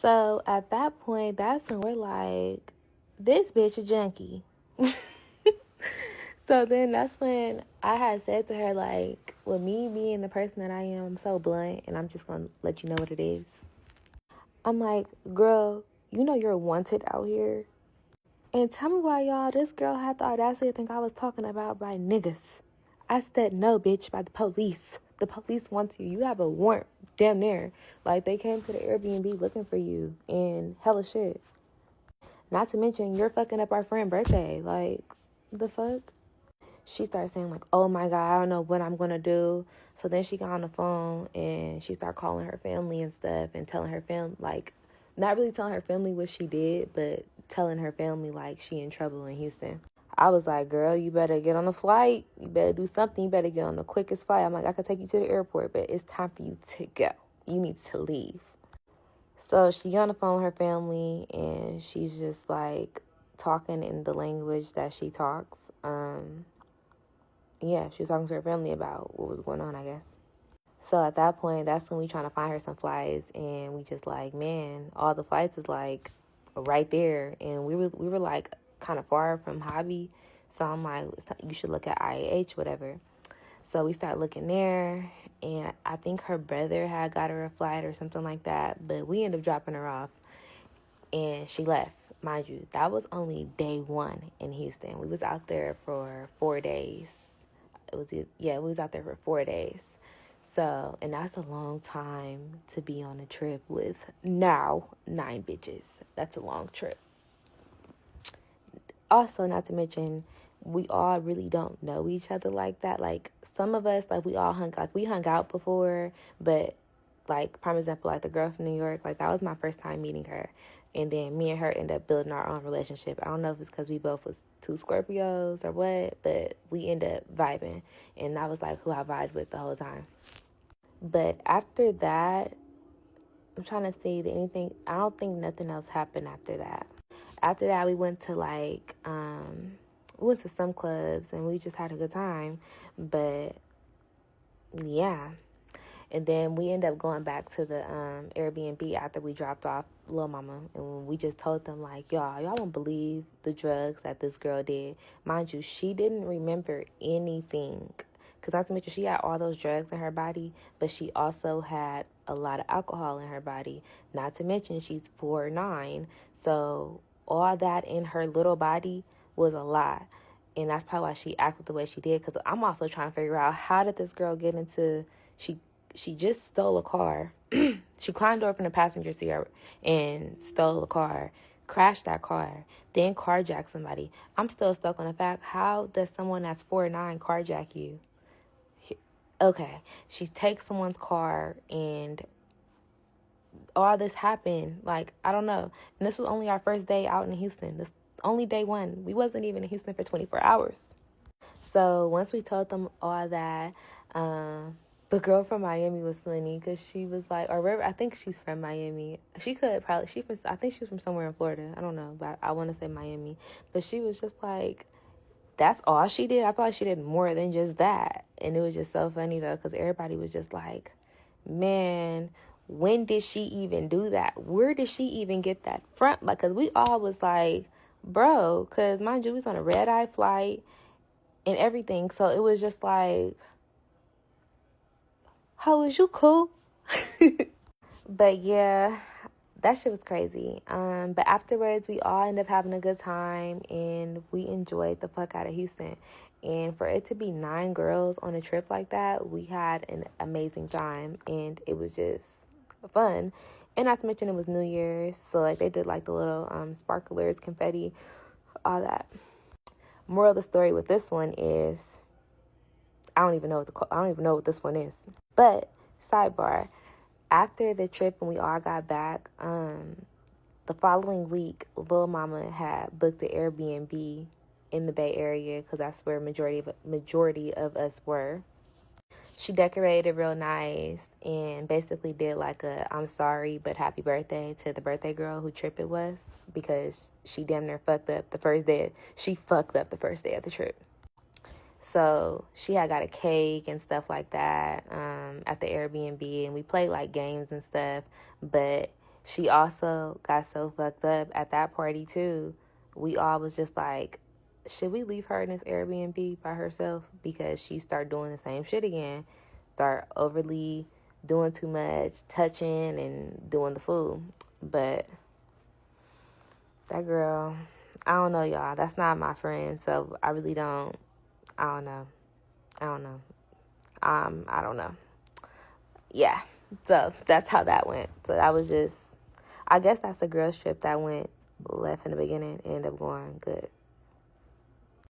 So at that point, that's when we're like, this bitch a junkie. So then that's when I had said to her, like, with me being the person that I am, I'm so blunt and I'm just going to let you know what it is. I'm like, girl, you know you're wanted out here. And tell me why, y'all, this girl had the audacity to think I was talking about by niggas. I said, no, bitch, by the police. The police want you. You have a warrant, damn near. Like, they came to the Airbnb looking for you and hella shit. Not to mention, you're fucking up our friend's birthday. Like, the fuck? She started saying, like, oh my God, I don't know what I'm going to do. So then she got on the phone and she started calling her family and stuff and telling her family, like, not really telling her family what she did, but telling her family, like, she in trouble in Houston. I was like, girl, you better get on a flight. You better do something. You better get on the quickest flight. I'm like, I could take you to the airport, but it's time for you to go. You need to leave. So she on the phone with her family and she's just, like, talking in the language that she talks. Yeah, she was talking to her family about what was going on, I guess. So at that point, that's when we trying to find her some flights, and we just like, man, all the flights is like right there, and we were like kind of far from Hobby, so I'm like, you should look at IAH, whatever. So we start looking there, and I think her brother had got her a flight or something like that, but we ended up dropping her off, and she left. Mind you, that was only day one in Houston. We was out there for 4 days. We was out there for 4 days. So, and that's a long time to be on a trip with now 9 bitches. That's a long trip. Also, not to mention, we all really don't know each other like that. Like, some of us, like, we hung out before, but, like, prime example, like, the girl from New York, like, that was my first time meeting her. And then me and her ended up building our own relationship. I don't know if it's because we both was 2 Scorpios or what, but we ended up vibing. And that was, like, who I vibed with the whole time. But after that, I'm trying to see I don't think nothing else happened after that. After that, we went to we went to some clubs and we just had a good time. But yeah. And then we ended up going back to the Airbnb after we dropped off Lil Mama. And we just told them, like, y'all won't believe the drugs that this girl did. Mind you, she didn't remember anything. Because not to mention, she had all those drugs in her body, but she also had a lot of alcohol in her body. Not to mention, she's 4'9". So all that in her little body was a lot. And that's probably why she acted the way she did. Because I'm also trying to figure out, how did this girl get into... She just stole a car. She climbed over in the passenger seat and stole a car, crashed that car, then carjacked somebody. I'm still stuck on the fact, how does someone that's 4'9" carjack you? Okay, she takes someone's car and all this happened. Like, I don't know. And this was only our first day out in Houston. This only day one. We wasn't even in Houston for 24 hours. So once we told them all that, the girl from Miami was funny because she was like, or wherever, I think she's from Miami. I think she was from somewhere in Florida. I don't know, but I want to say Miami. But she was just like, that's all she did? I feel like she did more than just that. And it was just so funny, though, because everybody was just like, man, when did she even do that? Where did she even get that from? Like, because we all was like, bro, because mind you, we was on a red-eye flight and everything. So it was just like, how was you cool? But yeah, that shit was crazy. But afterwards, we all ended up having a good time and we enjoyed the fuck out of Houston. And for it to be 9 girls on a trip like that, we had an amazing time and it was just fun. And not to mention, it was New Year's, so like they did like the little sparklers, confetti, all that. Moral of the story with this one is, I don't even know what this one is. But sidebar, after the trip and we all got back, the following week, Lil Mama had booked the Airbnb in the Bay Area because that's where majority of us were. She decorated real nice and basically did like a I'm sorry but happy birthday to the birthday girl who trip it was, because she damn near fucked up the first day. She fucked up the first day of the trip. So she had got a cake and stuff like that at the Airbnb, and we played like games and stuff. But she also got so fucked up at that party too. We all was just like, should we leave her in this Airbnb by herself? Because she started doing the same shit again. Start overly doing too much, touching and doing the fool. But that girl, I don't know, y'all. That's not my friend. So I really don't. I don't know. I don't know. I don't know. Yeah. So that's how that went. So that was just, I guess that's a girls trip that went left in the beginning and ended up going good.